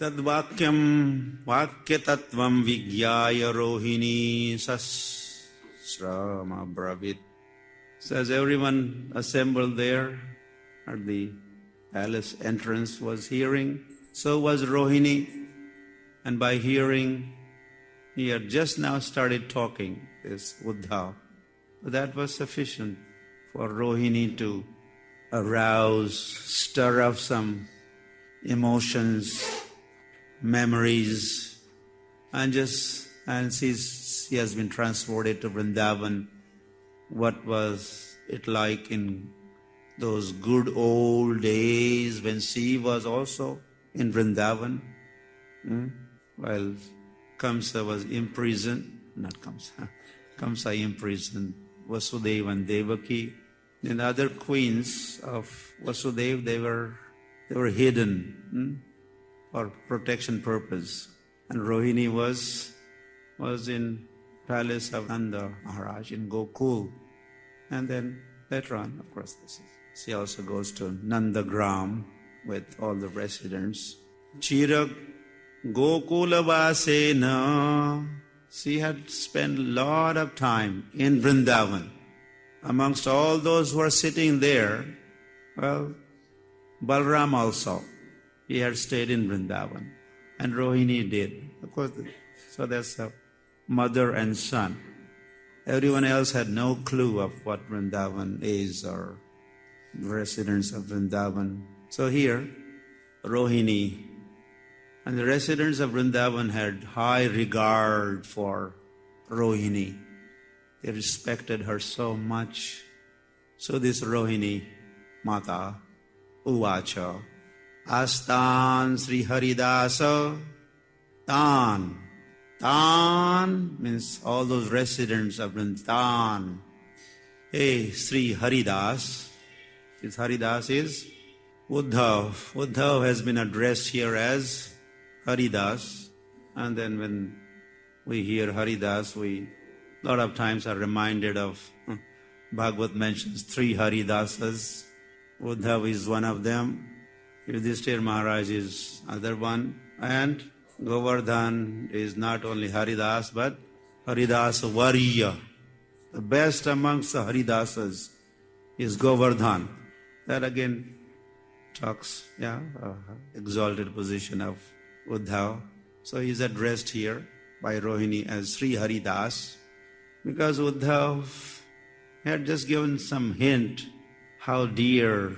Tadvakyam Vakyatattvam Vigyaya Rohini Sasrama Bravit. Says everyone assembled there at the palace entrance was hearing. So was Rohini. And by hearing, he had just now started talking, this Uddhav. That was sufficient for Rohini to arouse, stir up some emotions, memories, and she has been transported to Vrindavan. What was it like in those good old days when she was also in Vrindavan? While Kamsa was imprisoned, Kamsa imprisoned Vasudeva and Devaki. And other queens of Vasudeva, they were hidden for protection purpose. And Rohini was in palace of Nanda Maharaj in Gokul. And then later on, of course, she also goes to Nandagram with all the residents. Chira Gokulavasena. She had spent a lot of time in Vrindavan. Amongst all those who are sitting there, well, Balram also, he had stayed in Vrindavan. And Rohini did. Of course, so that's a mother and son. Everyone else had no clue of what Vrindavan is or residents of Vrindavan. So here, Rohini and the residents of Vrindavan had high regard for Rohini. They respected her so much. So this Rohini Mata, Uvacha, Astan Sri Haridasa, Tan. Tan means all those residents of Vrindavan. Hey, Sri Haridas. This Haridas is Uddhav. Uddhav has been addressed here as Haridas. And then when we hear Haridas, we a lot of times are reminded of Bhagavad mentions 3 Haridasas. Uddhav is one of them. Yudhishthira Maharaj is other one. And Govardhan is not only Haridas, but Haridas Varya. The best amongst the Haridasas is Govardhan. That again talks, exalted position of Uddhav. So he is addressed here by Rohini as Sri Haridas, because Uddhav had just given some hint how dear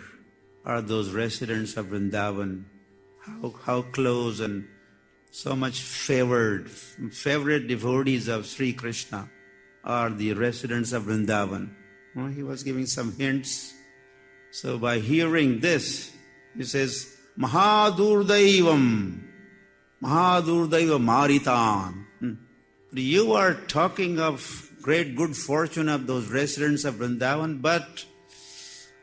are those residents of Vrindavan, how close and so much favorite devotees of Sri Krishna are the residents of Vrindavan. Well, he was giving some hints. So by hearing this, he says, Mahadurdaivam Maritan. You are talking of great good fortune of those residents of Vrindavan, but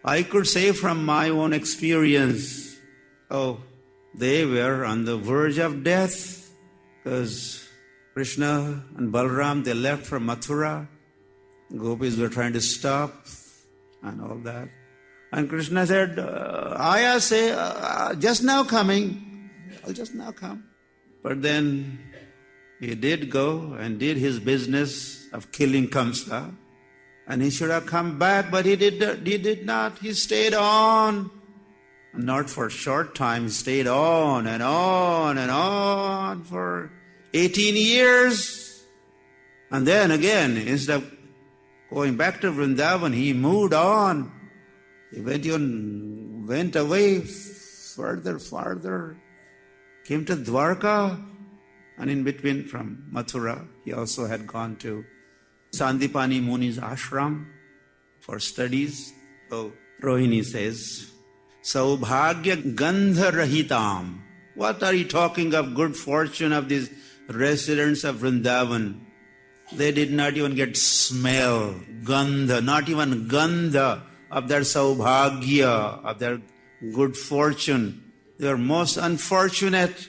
I could say from my own experience, they were on the verge of death, because Krishna and Balram, they left for Mathura. Gopis were trying to stop and all that. And Krishna said, Aya say, just now coming. I'll just now come. But then he did go and did his business of killing Kamsa. And he should have come back, but he did not. He stayed on. Not for a short time, he stayed on and on and on for 18 years. And then again, instead of going back to Vrindavan, he moved on. He went away farther, came to Dwarka, and in between from Mathura, he also had gone to Sandipani Muni's ashram for studies. So Rohini says, Saubhagya Gandha Rahitam. What are you talking of good fortune of these residents of Vrindavan? They did not even get smell, Gandha, not even Gandha of their Saubhagya, of their good fortune. They are most unfortunate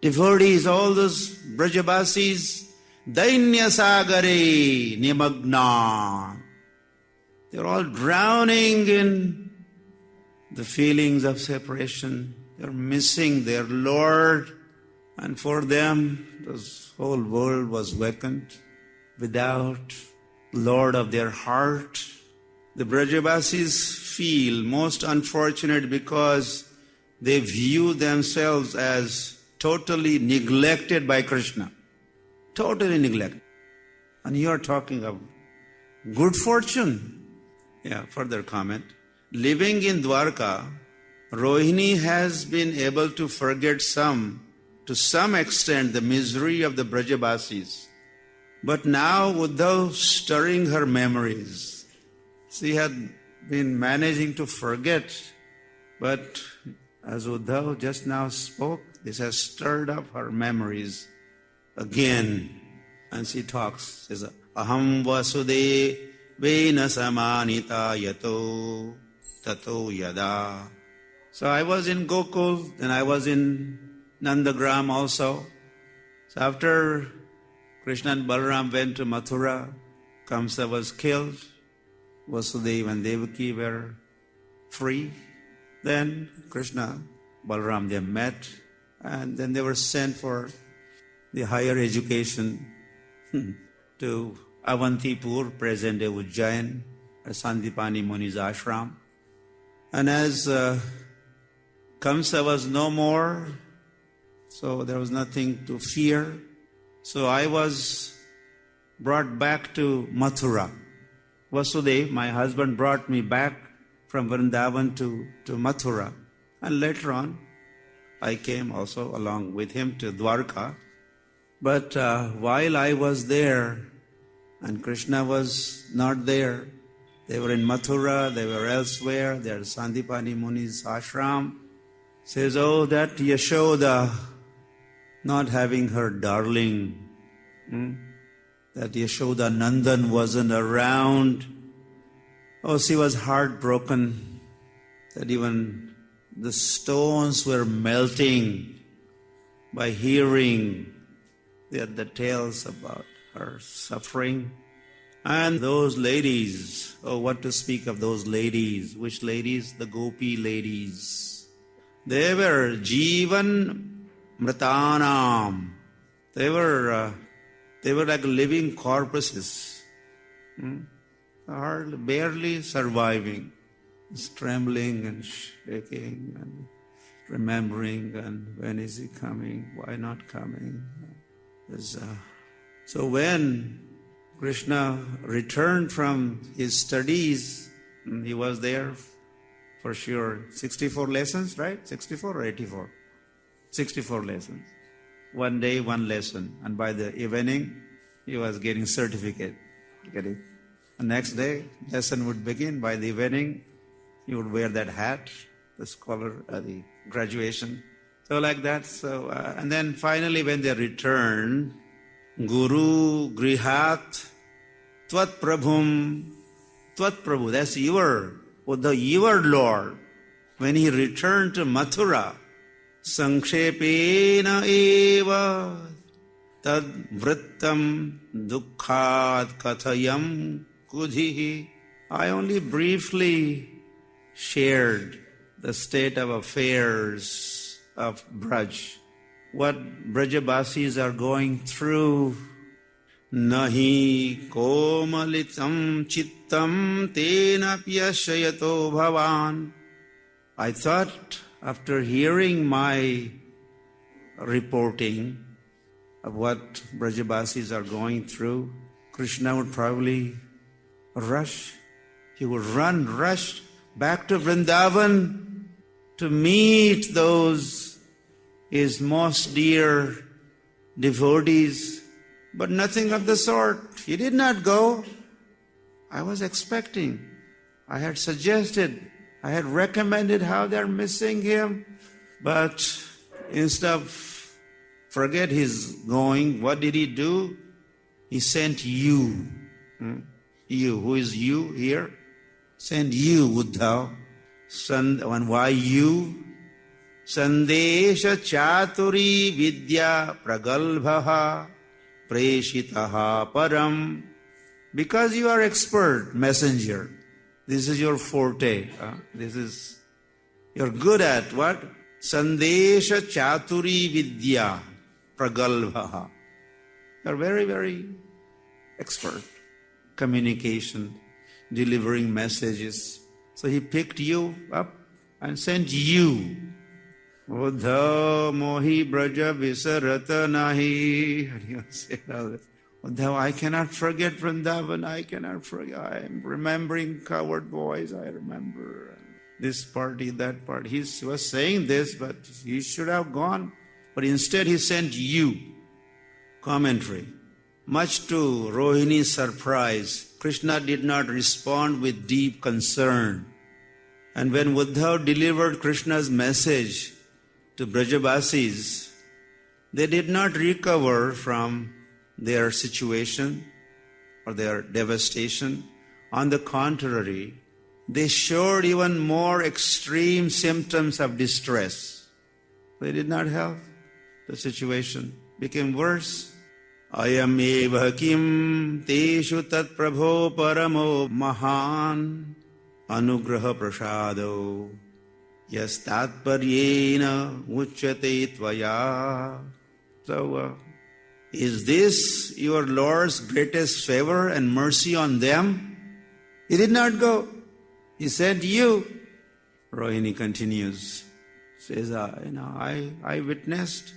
devotees, all those Brajabasis, Dainya Sagare Nimagna. They're all drowning in the feelings of separation. They're missing their Lord. And for them, this whole world was vacant, without Lord of their heart. The Brajavasis feel most unfortunate because they view themselves as totally neglected by Krishna. Totally neglected. And you are talking of good fortune. Yeah, further comment. Living in Dwarka, Rohini has been able to forget to some extent, the misery of the Brajavasis. But now Uddhav stirring her memories. She had been managing to forget, but as Uddhav just now spoke, this has stirred up her memories again. And she talks, says, Aham vasudevena samanita yato tato yada. So I was in Gokul, then I was in Nandagram also. So after Krishna and Balaram went to Mathura, Kamsa was killed, Vasudeva and Devaki were free. Then Krishna, Balaram, they met, and then they were sent for the higher education to Avantipur, present-day Ujjain, Sandipani Muni's ashram. And as Kamsa was no more, so there was nothing to fear. So I was brought back to Mathura. Vasudeva, my husband, brought me back from Vrindavan to Mathura. And later on, I came also along with him to Dwarka. But while I was there, and Krishna was not there, they were in Mathura, they were elsewhere, they are Sandipani Muni's ashram. Says, oh, that Yashoda, not having her darling, that Yashoda Nandan wasn't around. Oh, she was heartbroken that even the stones were melting by hearing the tales about her suffering. And those ladies, oh, what to speak of those ladies? Which ladies? The Gopi ladies. They were Jivan Mritanam. They were like living corpses, hardly, barely surviving, just trembling and shaking and remembering, and when is he coming? Why not coming? So when Krishna returned from his studies, he was there for sure 64 lessons, right? 64 or 84? 64 lessons. One day, one lesson. And by the evening, he was getting certificate. The next day, lesson would begin. By the evening, he would wear that hat, the scholar, the graduation. So like that. So and then finally when they returned, Guru Grihat Tvat Prabhum, that's your Lord. When he returned to Mathura, Sankshepena eva tad vrittam dukkhat kathayam kudhihi. I only briefly shared the state of affairs of Braj, what Brajavasis are going through. Nahi komalitam chittam tena pyashayato bhavan. I thought, after hearing my reporting of what Brajavasis are going through, Krishna would probably rush. He would rush back to Vrindavan to meet those his most dear devotees. But nothing of the sort. He did not go. I was expecting. I had suggested, I had recommended how they're missing him. But instead of forget his going, what did he do? He sent you. You. Who is you here? Send you, Uddhav. And why you? Sandesha chaturi vidya pragalbhaha preshitaha param. Because you are expert messenger. This is your forte. You're good at what? Sandesha chaturi vidya. pragalbhaha. You are very, very expert. Communication, delivering messages. So he picked you up and sent you. Uddhav mohi braja visarata nahi. And you say all this. Uddhav, I cannot forget Vrindavan. I cannot forget. I am remembering coward boys. I remember this party, that party. He was saying this, but he should have gone. But instead he sent you. Commentary. Much to Rohini's surprise, Krishna did not respond with deep concern. And when Uddhav delivered Krishna's message to Brajavasis, they did not recover from their situation or their devastation. On the contrary, they showed even more extreme symptoms of distress. They did not help. The situation became worse. Ayam eva kim teshu tat prabho paramo mahan anugraha prasado yas tatparyena uchyate tvaya. So, is this your Lord's greatest favor and mercy on them? He did not go. He sent you. Rohini continues, says, I witnessed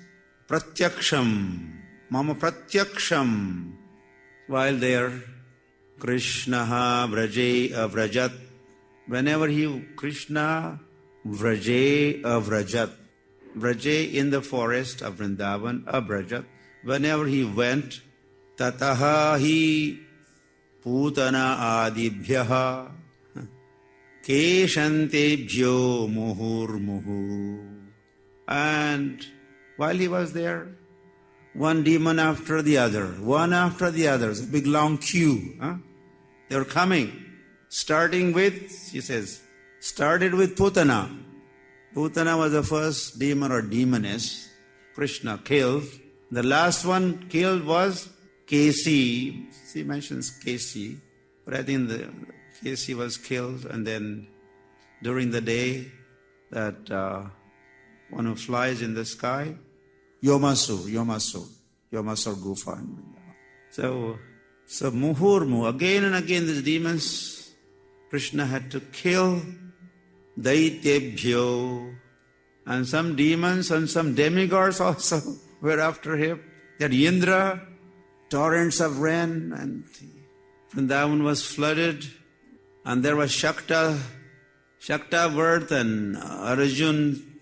pratyaksham, mama pratyaksham. While there, Krishna vraje avrajat. Whenever Krishna vraje avrajat. Vraje in the forest of Vrindavan, avrajat. Whenever he went, tataha hi putana adibhyaha keshantebhyo muhurmuhu. And while he was there, one demon after the other, one after the other, it's a big long queue. They were coming. Starting with, he says, started with Putana. Putana was the first demon or demoness Krishna killed. The last one killed was Kesi. She mentions Kesi, but I think the Kesi was killed, and then during the day that one who flies in the sky, Yomasur Gufa. So Muhurmu, again and again these demons, Krishna had to kill. Daityebhyo, and some demons and some demigods also were after him. That Indra, torrents of rain, and Vrindavan was flooded, and there was Shakta birth, and Arjun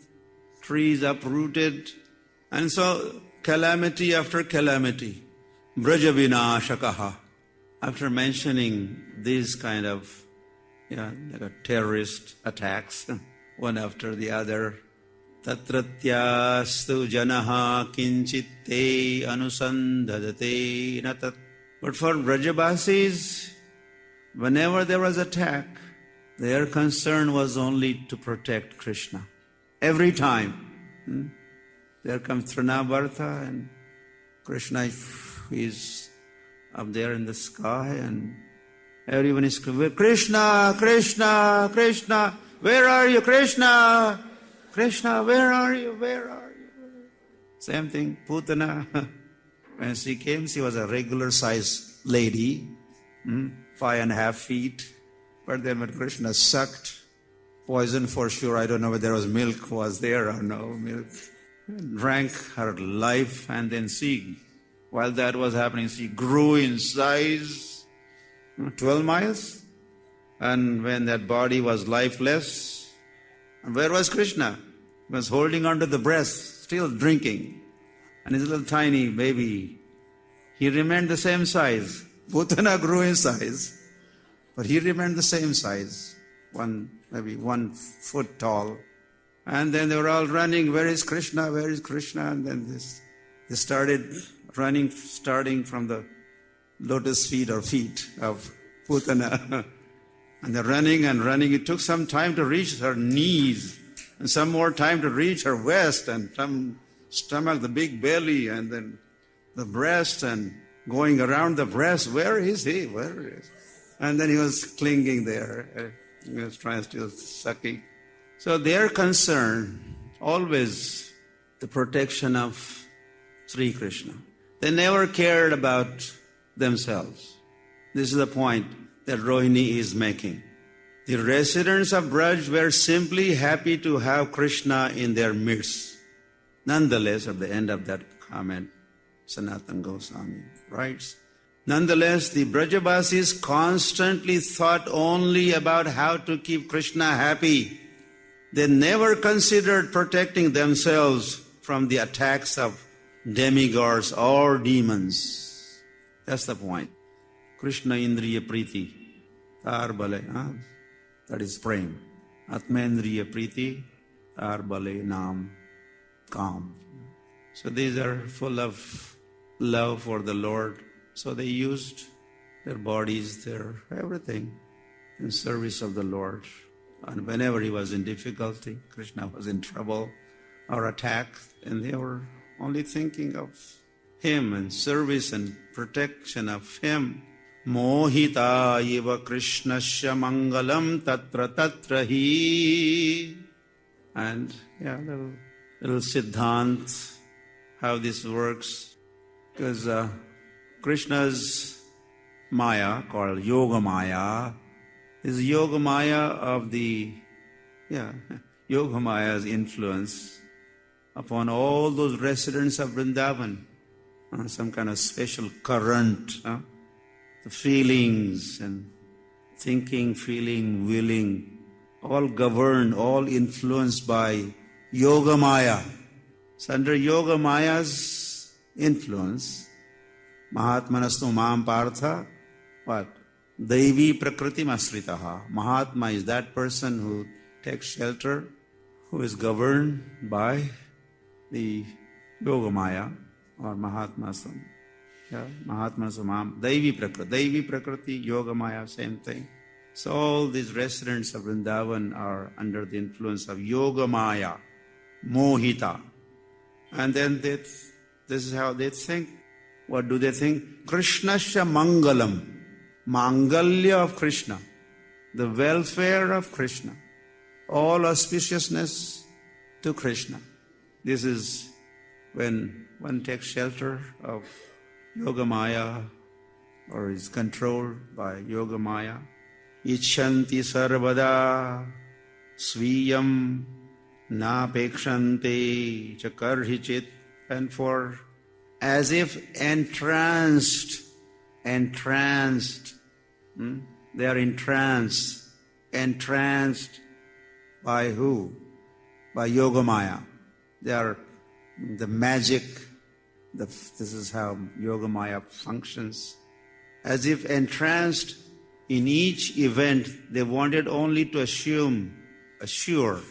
trees uprooted, and so calamity after calamity. Brajavinashakaha. After mentioning these kind of like terrorist attacks, one after the other. Tatratyastu janaha kinchitte anusandhadate natat. But for Brajavasis, whenever there was attack, their concern was only to protect Krishna. Every time. There comes Trinavartha, and Krishna is up there in the sky, and everyone is screaming, Krishna, Krishna, Krishna, where are you, Krishna? Krishna, where are you, where are you? Same thing, Putana. When she came, she was a regular sized lady, 5.5 feet. But then when Krishna sucked, poison for sure, I don't know whether there was milk was there or no milk, drank her life, and then while that was happening, she grew in size, 12 miles. And when that body was lifeless, and where was Krishna? He was holding onto the breast, still drinking. And his little tiny baby, he remained the same size. Putana grew in size, but he remained the same size, maybe 1 foot tall. And then they were all running, where is Krishna, where is Krishna? And then they started running, starting from the lotus feet of Putana. And they're running and running. It took some time to reach her knees, and some more time to reach her waist, and some stomach, the big belly, and then the breast, and going around the breast. Where is he? Where is? And then he was clinging there. He was trying to sucking. So their concern, always the protection of Sri Krishna. They never cared about themselves. This is the point that Rohini is making. The residents of Braj were simply happy to have Krishna in their midst. Nonetheless, at the end of that comment, Sanatana Goswami writes, nonetheless, the Brajabasis constantly thought only about how to keep Krishna happy. They never considered protecting themselves from the attacks of demigods or demons. That's the point. Krishna Indriya Priti, Tar Bale, that is prem. Atmendriya Priti, Tar Bale Nam, Kam. So these are full of love for the Lord. So they used their bodies, their everything in service of the Lord. And whenever he was in difficulty, Krishna was in trouble or attacked, and they were only thinking of him and service and protection of him. Mohita iva Krishnasya mangalam tatra tatra hi. And little Siddhant, how this works. Because Krishna's Maya, called Yogamaya, is Yogamaya of Yogamaya's influence upon all those residents of Vrindavan. Some kind of special current, the feelings and thinking, feeling, willing, all governed, all influenced by Yogamaya. So under Yogamaya's influence, Mahatmanastu Mam Partha, what? Daivi Prakriti Masritaha. Mahatma is that person who takes shelter, who is governed by the Yogamaya or Mahatmastu. Mahatmanastu Mam. Daivi Prakriti, Yogamaya, same thing. So all these residents of Vrindavan are under the influence of Yogamaya, Mohita. And then this is how they think. What do they think? Krishnasya Mangalam. Mangalya of Krishna. The welfare of Krishna. All auspiciousness to Krishna. This is when one takes shelter of Yogamaya or is controlled by Yogamaya. Ichanti sarvada sviyam napekshante chakarhichit. And for as if entranced, they are entranced by who? By Yogamaya. They are the magic, this is how Yogamaya functions. As if entranced in each event, they wanted only to assure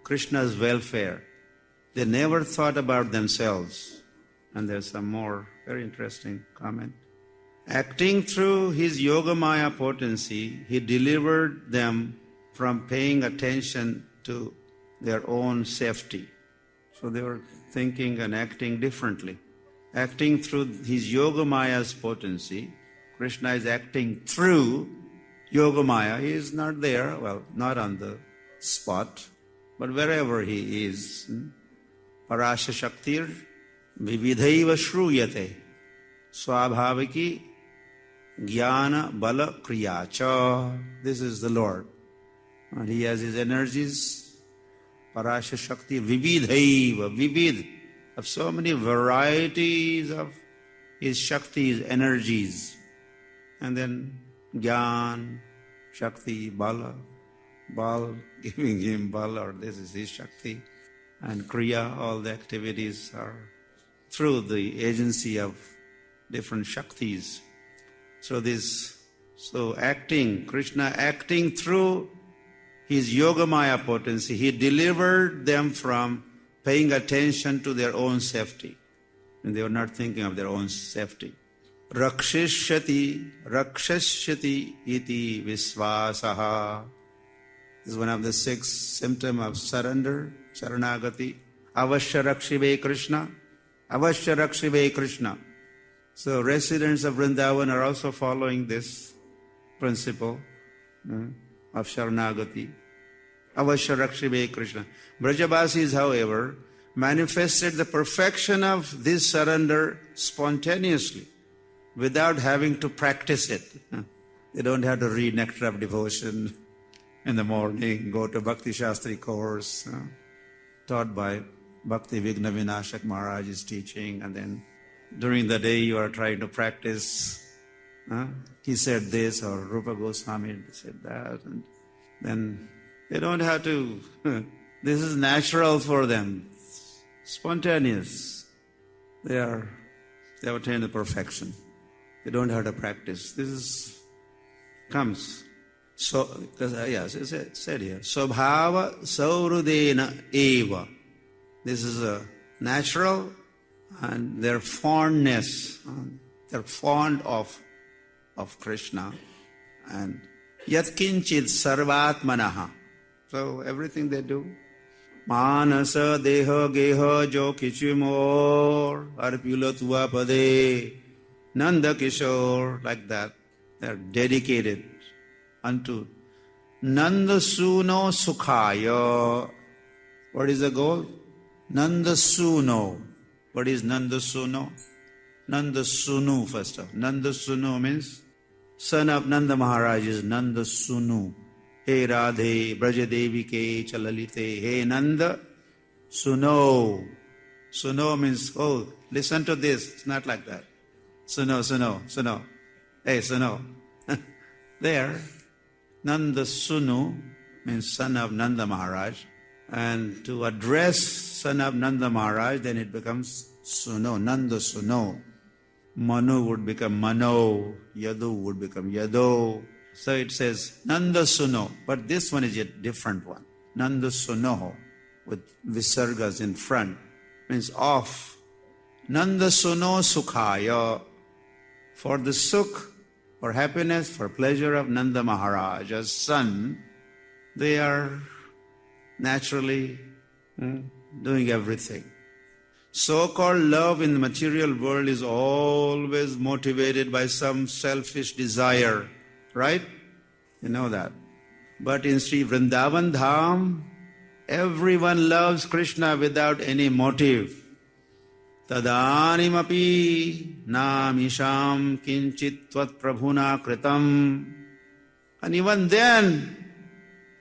Krishna's welfare. They never thought about themselves. And there's some more very interesting comment. Acting through his Yogamaya potency, he delivered them from paying attention to their own safety. So they were thinking and acting differently. Acting through his Yogamaya's potency, Krishna is acting through Yogamaya. He is not there, not on the spot, but wherever he is. Parasha Shaktir Vividhaiva Shruyate Swabhaviki Jnana Bala Kriyacha. This is the Lord. And he has his energies. Parasha Shakti Vividhaiva, vivid, of so many varieties of his Shakti, his energies. And then Jnana, Shakti, Bala, giving him Bala, or this is his Shakti. And Kriya, all the activities are through the agency of different Shaktis. So acting, Krishna acting through his Yogamaya potency, he delivered them from paying attention to their own safety. And they were not thinking of their own safety. Rakshishyati iti visvasaha. This is one of the 6 symptoms of surrender, Sharanagati. Avashya rakshive Krishna. So residents of Vrindavan are also following this principle of Sharanagati. Avashya rakshive Krishna. Brajabasis, however, manifested the perfection of this surrender spontaneously, without having to practice it. They don't have to read Nectar of Devotion in the morning, go to Bhakti Shastri course, taught by Bhakti Vigna Vinashak Maharaj's teaching, and then during the day you are trying to practice. He said this, or Rupa Goswami said that, and then they don't have to. This is natural for them, spontaneous. They have attained the perfection. They don't have to practice. This comes. So, yes, it said here, Swabhava Saurudena Eva. This is a natural, and their fondness, they're fond of Krishna. And Yatkinchit Sarvatmanaha. So everything they do. Manasa Deha Geha Jo Kichimor Arpula Pade Nanda Kishore, like that. They're dedicated unto Nanda Suno Sukhaya. What is the goal? Nanda Suno. What is Nanda Suno? Nanda Sunu, first of all. Nanda Sunu means son of Nanda Maharaj is Nanda Sunu. Hey Radhe, Brajadevi ke Chalalite. Hey Nanda Suno. Suno means, oh, listen to this. It's not like that. Suno, Suno, Suno. Hey, Suno. There, Nanda Sunu means son of Nanda Maharaj. And to address son of Nanda Maharaj, then it becomes Suno, Nanda Suno. Manu would become Mano, Yadu would become Yado. So it says Nanda Suno, but this one is a different one. Nanda Suno, with visargas in front, means off. Nanda Suno Sukhaya, for the sukh, for happiness, for pleasure of Nanda Maharaj as son, they are naturally doing everything. So-called love in the material world is always motivated by some selfish desire, right? You know that. But in Sri Vrindavan Dham, everyone loves Krishna without any motive. Tadanimapi namisham kinchit tvat prabhuna kritam. And even then,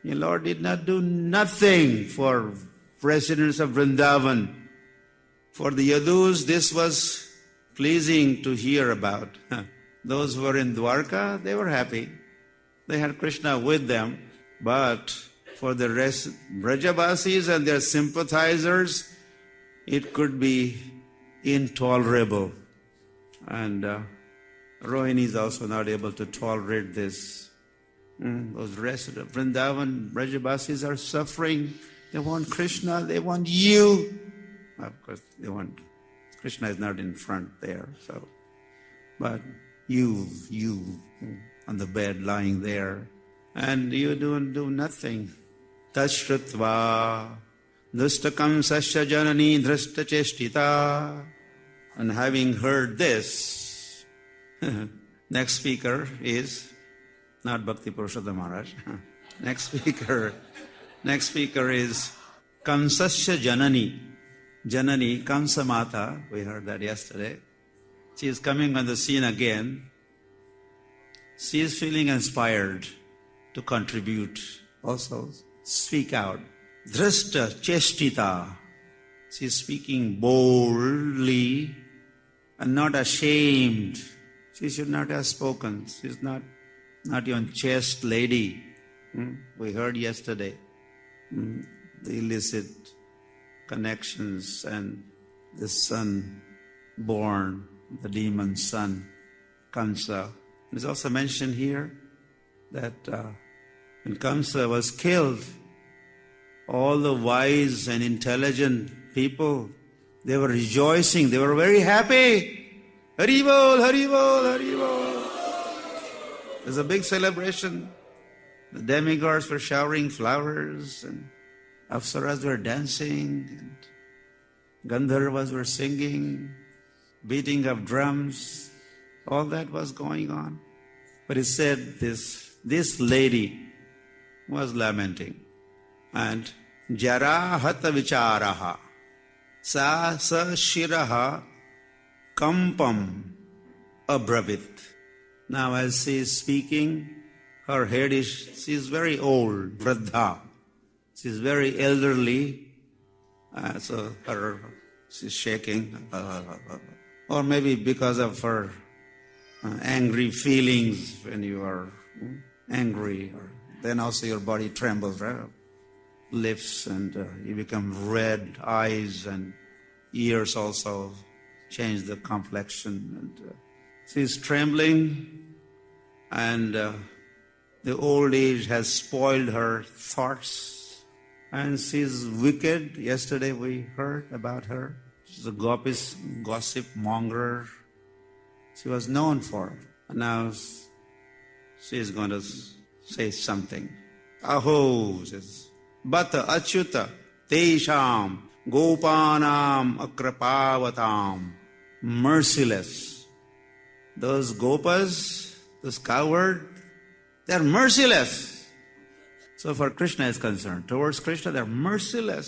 the Lord did not do nothing for residents of Vrindavan. For the Yadus, this was pleasing to hear about. Those who were in Dwarka, they were happy. They had Krishna with them. But for the rest, Brajabasis and their sympathizers, it could be intolerable. And Rohini is also not able to tolerate this. Those residents of Vrindavan, Brajabasis are suffering. They want Krishna, they want you. Of course, they want, Krishna is not in front there, so. But you on the bed lying there, and you do nothing. Tashrutva dustakam sasya janani drashta cheshtita. And having heard this, next speaker is not Bhakti Purushottam Maharaj. Next speaker is Kamsasya Janani. Janani, Kamsa Mata, we heard that yesterday. She is coming on the scene again. She is feeling inspired to contribute, also speak out. Drashta Cheshtita. She is speaking boldly and not ashamed. She should not have spoken. She is not even chaste lady. We heard yesterday the illicit connections and the son born, the demon son, Kamsa. It's also mentioned here that when Kamsa was killed, all the wise and intelligent people, they were rejoicing, they were very happy. Hari Bol, Hari Bol, Hari Bol. There's a big celebration. The demigods were showering flowers and Apsaras were dancing, and Gandharvas were singing, beating of drums. All that was going on. But it said this lady was lamenting. And Jara Hata Vicharaha. Sa shiraha kampam abravit. Now as she is speaking, her head is, she is very old, Vradha. She is very elderly, so she's shaking. Or maybe because of her angry feelings when you are angry. Then also your body trembles, right? Lips and you become red, eyes and ears also change the complexion. And she's trembling, and the old age has spoiled her thoughts, and she's wicked. Yesterday we heard about her. She's a gossip monger. She was known for it. And now she is going to say something. Aho, says, Bata achyuta tesham gopanam akrapavatam. Merciless. Those gopas, those coward, they're merciless. So far Krishna is concerned. Towards Krishna, they're merciless.